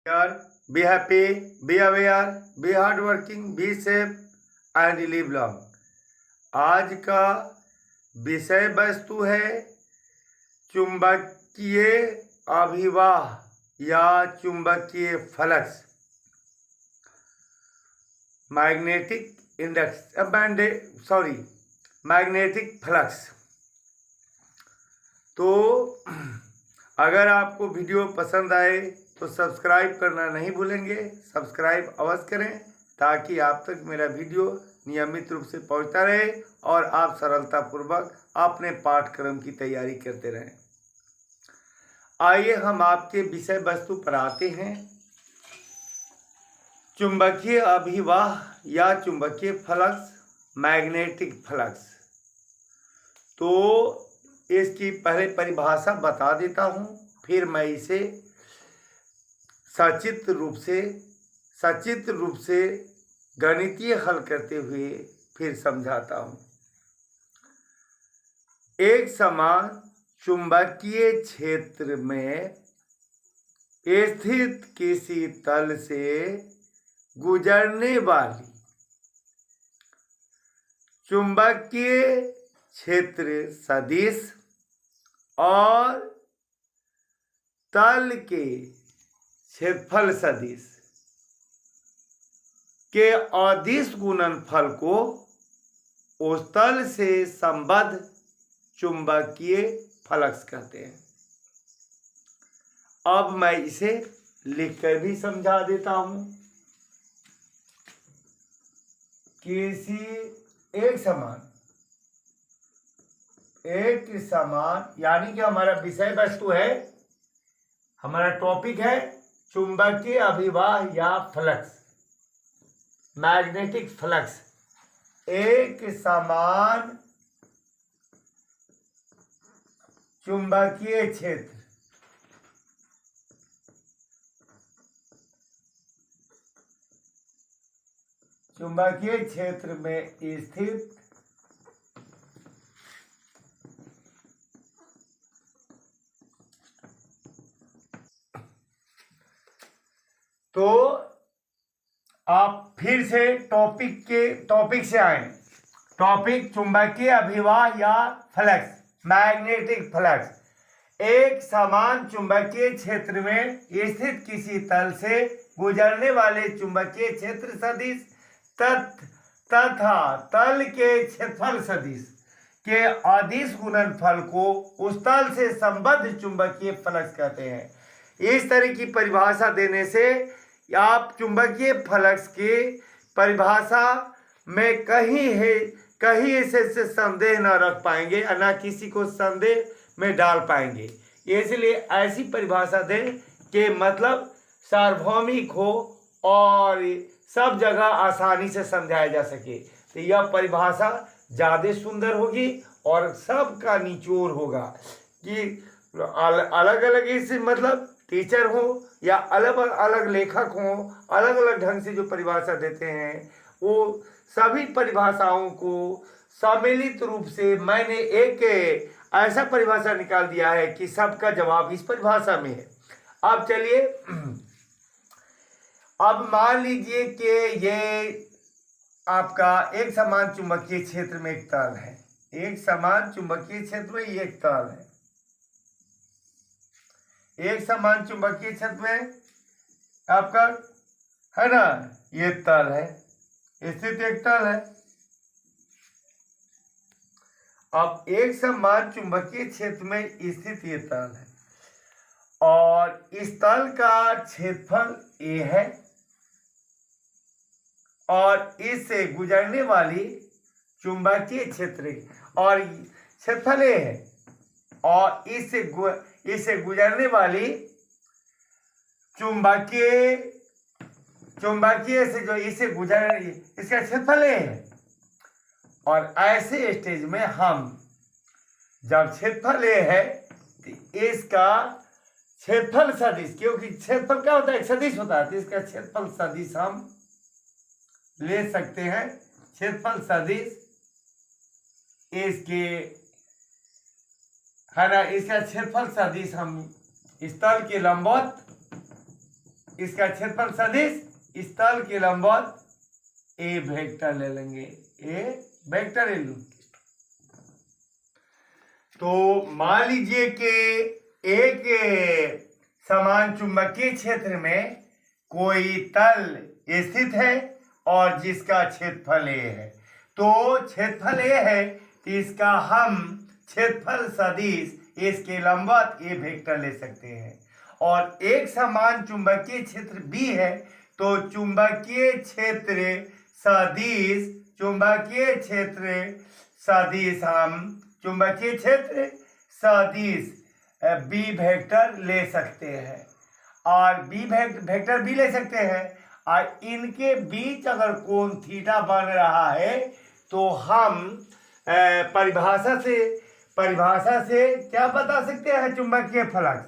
Be happy, be aware, be hardworking, be safe and live long. आज का विषय वस्तु है चुंबकीय अभिवाह या चुंबकीय फ्लक्स, मैग्नेटिक फ्लक्स। तो अगर आपको वीडियो पसंद आए तो सब्सक्राइब करना नहीं भूलेंगे। सब्सक्राइब अवश्य करें ताकि आप तक मेरा वीडियो नियमित रूप से पहुंचता रहे और आप सरलतापूर्वक अपने पाठ्यक्रम की तैयारी करते रहें। आइए हम आपके विषय वस्तु पर आते हैं। चुंबकीय अभिवाह या चुंबकीय फ्लक्स, मैग्नेटिक फ्लक्स। तो इसकी पहले परिभाषा बता देता हूँ, फिर मैं इसे सचित्र रूप से गणितीय हल करते हुए फिर समझाता हूँ। एक समान चुंबकीय क्षेत्र में स्थित किसी तल से गुजरने वाली चुंबकीय क्षेत्र सदिश और तल के क्षेत्रफल सदिश के अदिश गुणनफल को उस तल से संबद्ध चुंबकीय फ्लक्स कहते हैं। अब मैं इसे लिखकर भी समझा देता हूं। किसी एक समान यानी कि हमारा विषय वस्तु है, हमारा टॉपिक है चुंबकीय अभिवाह या फ्लक्स, मैग्नेटिक फ्लक्स। एक समान चुंबकीय क्षेत्र में स्थित तो आप फिर से टॉपिक से आए। टॉपिक चुंबकीय अभिवाह या फ्लक्स, मैग्नेटिक फ्लक्स। एक समान चुंबकीय क्षेत्र में स्थित किसी तल से गुजरने वाले चुंबकीय क्षेत्र सदिश तथा तल के क्षेत्रफल सदिश के अदिश गुणनफल को उस तल से संबद्ध चुंबकीय फ्लक्स कहते हैं। इस तरह की परिभाषा देने से आप चुंबकीय फ्लक्स की परिभाषा में कहीं से संदेह न रख पाएंगे और न किसी को संदेह में डाल पाएंगे। इसलिए ऐसी परिभाषा दें कि मतलब सार्वभौमिक हो और सब जगह आसानी से समझाया जा सके। तो यह परिभाषा ज़्यादा सुंदर होगी और सबका निचोड़ होगा कि अलग अलग इससे मतलब टीचर हो या अलग अलग लेखक हो, अलग अलग ढंग से जो परिभाषा देते हैं, वो सभी परिभाषाओं को सम्मिलित रूप से मैंने एक ऐसा परिभाषा निकाल दिया है कि सबका जवाब इस परिभाषा में है। अब चलिए, अब मान लीजिए कि ये आपका एक समान चुंबकीय क्षेत्र में एक तल है। एक समान चुंबकीय क्षेत्र में एक तल है। एक समान चुंबकीय क्षेत्र में आपका है ना, ये तल है, स्थित एक तल है। अब एक समान चुंबकीय क्षेत्र में स्थित ये तल है और इस तल का क्षेत्रफल A है और इससे गुजरने वाली चुंबकीय क्षेत्र और क्षेत्रफल A है और इससे गुजरने वाली चुंबकीय से जो इससे गुजर रही है इसका क्षेत्रफल है। और ऐसे स्टेज में हम जब क्षेत्रफल है तो इसका क्षेत्रफल सदिश, क्योंकि क्षेत्रफल क्या होता है, एक सदिश होता है, तो इसका क्षेत्रफल सदिश हम ले सकते हैं। क्षेत्रफल सदिश इसके है ना, इसका क्षेत्रफल सदिश हम इस तल के लंबवत इसका क्षेत्रफल सदिश इस तल के लंबवत ए वेक्टर ले लेंगे, ए वेक्टर ले लूं। तो मान लीजिए कि एक समान चुंबकीय क्षेत्र में कोई तल स्थित है और जिसका क्षेत्रफल ए है। तो क्षेत्रफल ए है तो इसका हम क्षेत्रफल सदिश इसके लंबवत ए वेक्टर ले सकते हैं। और एक समान चुंबकीय क्षेत्र बी है तो चुंबकीय क्षेत्र सदिश हम चुंबकीय क्षेत्र सदिश बी वेक्टर ले सकते हैं। और बी वेक्टर भी ले सकते हैं। और इनके बीच अगर कोण थीटा बन रहा है तो हम परिभाषा से क्या बता सकते हैं? चुंबकीय फ्लक्स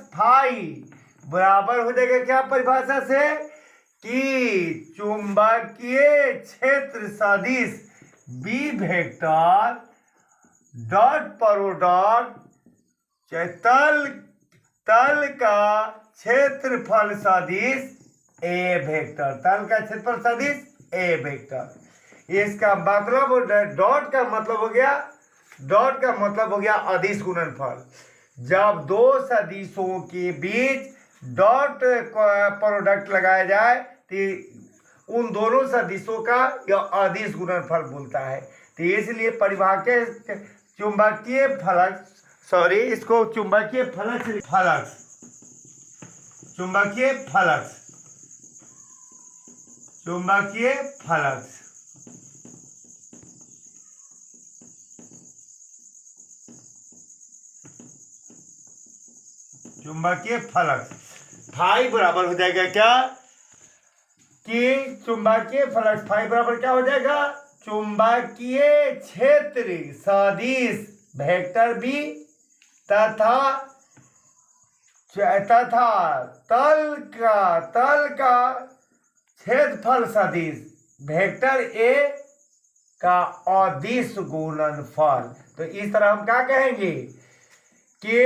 फाई बराबर हो जाएगा क्या परिभाषा से कि चुंबकीय क्षेत्र सदिश बी वेक्टर डॉट प्रोडक्ट तल का क्षेत्रफल सदिश ए वेक्टर, तल का क्षेत्रफल सदिश ए वेक्टर। इसका मतलब डॉट का मतलब हो गया अदिश गुणनफल। जब दो सदिशों के बीच डॉट प्रोडक्ट लगाया जाए तो उन दोनों सदिशों का यह अदिश गुणनफल बोलता है। तो इसलिए परिभाषा चुंबकीय फ्लक्स फाई बराबर हो जाएगा क्या कि चुंबकीय फ्लक्स फाई बराबर क्या हो जाएगा? चुंबकीय क्षेत्र सदिश वेक्टर बी तथा तल का क्षेत्रफल सदिश वेक्टर ए का अदिश गुणनफल। तो इस तरह हम क्या कहेंगे कि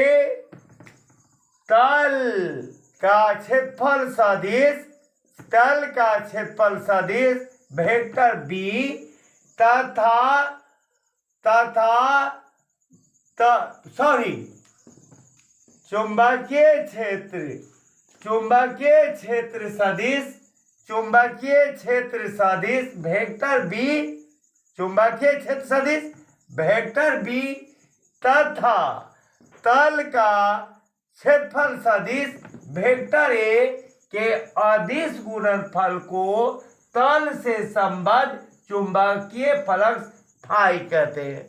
तल का क्षेत्रफल सदिश वेक्टर बी चुंबकीय क्षेत्र सदिश वेक्टर बी तथा तल का क्षेत्रफल सदिश वेक्टर ए के अदिश गुणनफल को तल से संबद्ध चुंबकीय फ्लक्स फाई कहते हैं।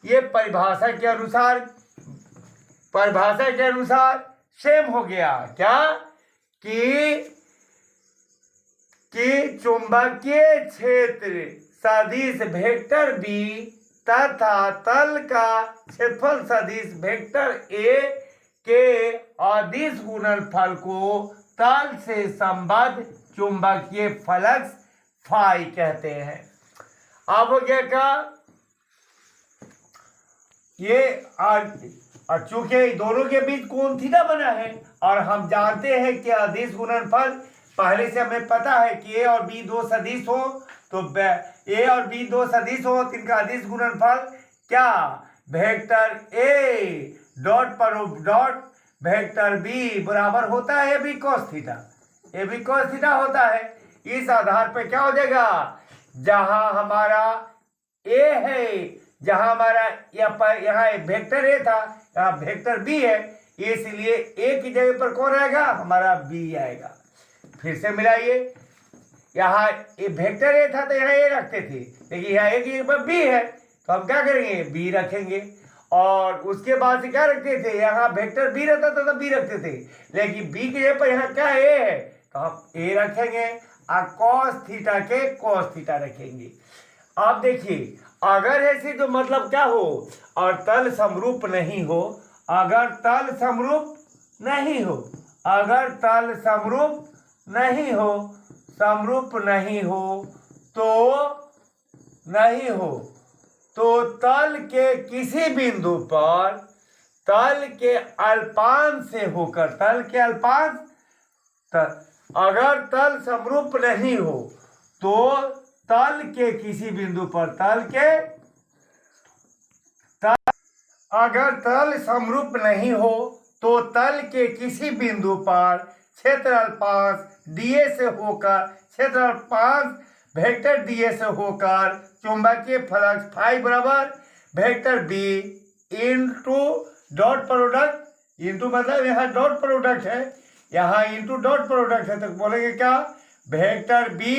ये परिभाषा के अनुसार सेम हो गया क्या कि चुंबकीय क्षेत्र सदिश वेक्टर बी तथा तल का क्षेत्रफल सदिश वेक्टर ए के अदिश गुणनफल को तल से संबद्ध चुंबकीय फ्लक्स फाई कहते हैं। अब हो गया क्या ये चूंकि दोनों के बीच कोण थीटा बना है और हम जानते हैं कि अदिश गुणनफल पहले से हमें पता है कि ए और बी दो सदिश हो तो ए और बी दो सदिश हो तो इनका अदिश गुणनफल क्या vector A dot vector B बराबर होता है ए बी कॉस थीटा होता है। इस आधार पे क्या हो जाएगा जहां हमारा ए है जहां हमारा यहाँ वेक्टर ए था यहाँ वेक्टर बी है इसलिए ए की जगह पर कौन आएगा हमारा बी आएगा। फिर से मिलाइए यहाँ ये वेक्टर ए था तो यहाँ ए रखते थे लेकिन यहाँ ए की जगह पर बी है तो हम क्या करेंगे बी रखेंगे। और उसके बाद से क्या रखते थे यहाँ वेक्टर बी रहता था तो बी रखते थे लेकिन बी की जगह पर यहाँ क्या ए है तो हम ए रखेंगे और कॉस थीटा के कॉस थीटा रखेंगे। अब देखिए अगर ऐसे तो मतलब क्या हो और तल समरूप नहीं हो अगर तल समरूप नहीं हो तो तल के किसी बिंदु पर तल के अल्पांश से होकर तल के अल्पांश अगर तल समरूप नहीं हो तो तल के किसी बिंदु पर अगर तल समरूप नहीं हो तो तल के किसी बिंदु पर क्षेत्र अल्पांश डीए से होकर क्षेत्र अल्पांश वेक्टर डीए से होकर चुंबकीय फ्लक्स फाई बराबर vector B into dot product, into मतलब यहाँ डॉट प्रोडक्ट है, यहाँ इंटू डॉट प्रोडक्ट है, तो बोलेंगे क्या, vector B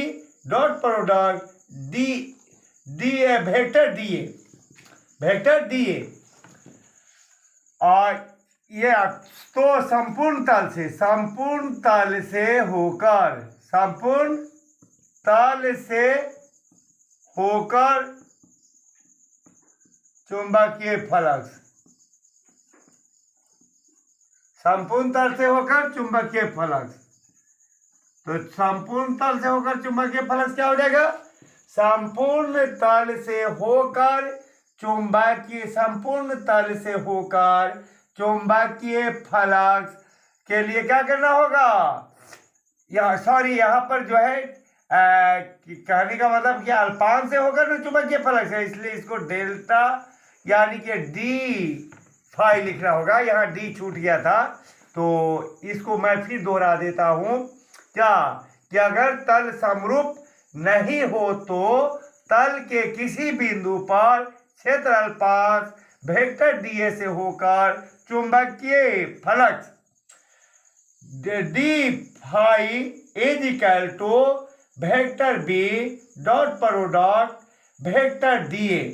dot product D D A vector D A. और ये तो संपूर्ण तल से होकर चुंबकीय फ्लक्स, संपूर्ण तल से होकर चुंबकीय फ्लक्स। तो संपूर्ण तल से होकर चुंबकीय फ्लक्स क्या हो जाएगा, संपूर्ण तल से होकर चुंबकीय फ्लक्स के लिए क्या करना होगा, यहाँ पर जो है कहने का मतलब कि अल्पांश से होकर ना चुंबकीय फ्लक्स है, इसलिए इसको डेल्टा यानी कि डी फाई लिखना होगा। यहाँ डी छूट गया था तो इसको मैं फिर दोहरा देता हूँ क्या, कि अगर तल समरूप नहीं हो तो तल के किसी बिंदु पर क्षेत्र अल्पांश वेक्टर डीए से होकर चुंबकीय flux D phi is equal to vector B dot product vector DA,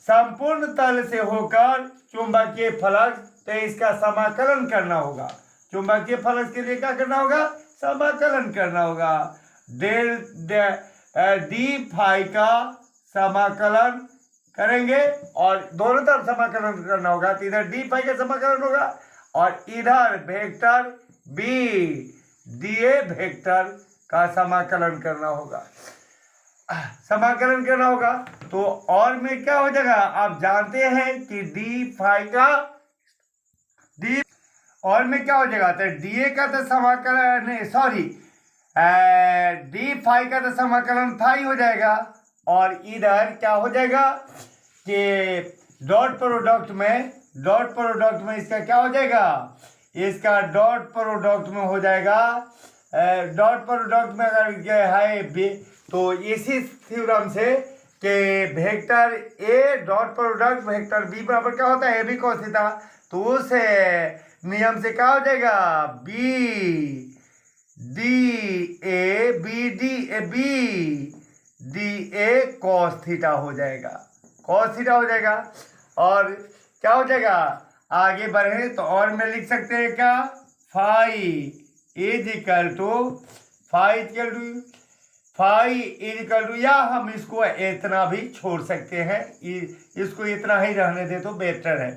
संपूर्ण तल से होकर चुंबकीय फ्लक्स, तो इसका समाकलन करना होगा। चुंबकीय फ्लक्स के लिए क्या करना होगा, समाकलन करना होगा। डी फाई का समाकलन करेंगे और दोनों तरफ समाकलन करना होगा, तो इधर डी फाई का समाकलन होगा और इधर वेक्टर बी डीए वेक्टर का समाकलन करना होगा, तो और में क्या हो जाएगा, आप जानते हैं कि डी फाई का डी और में क्या हो जाएगा, तो डीए का तो समाकलन डी फाई का तो समाकलन फाई हो जाएगा और इधर क्या हो जाएगा कि डॉट प्रोडक्ट में इसका क्या हो जाएगा, इसका डॉट प्रोडक्ट में हो जाएगा, डॉट प्रोडक्ट में अगर है तो इसी थ्योरम से कि vector A dot product vector B बराबर क्या होता है, ए बी cos थीटा, तो उस नियम से क्या हो जाएगा, B D A cos theta हो जाएगा। और क्या हो जाएगा, आगे बढ़े तो और में लिख सकते हैं क्या, फाई इज इक्वल टू या हम इसको इतना भी छोड़ सकते हैं, इसको इतना ही रहने दे तो बेहतर है।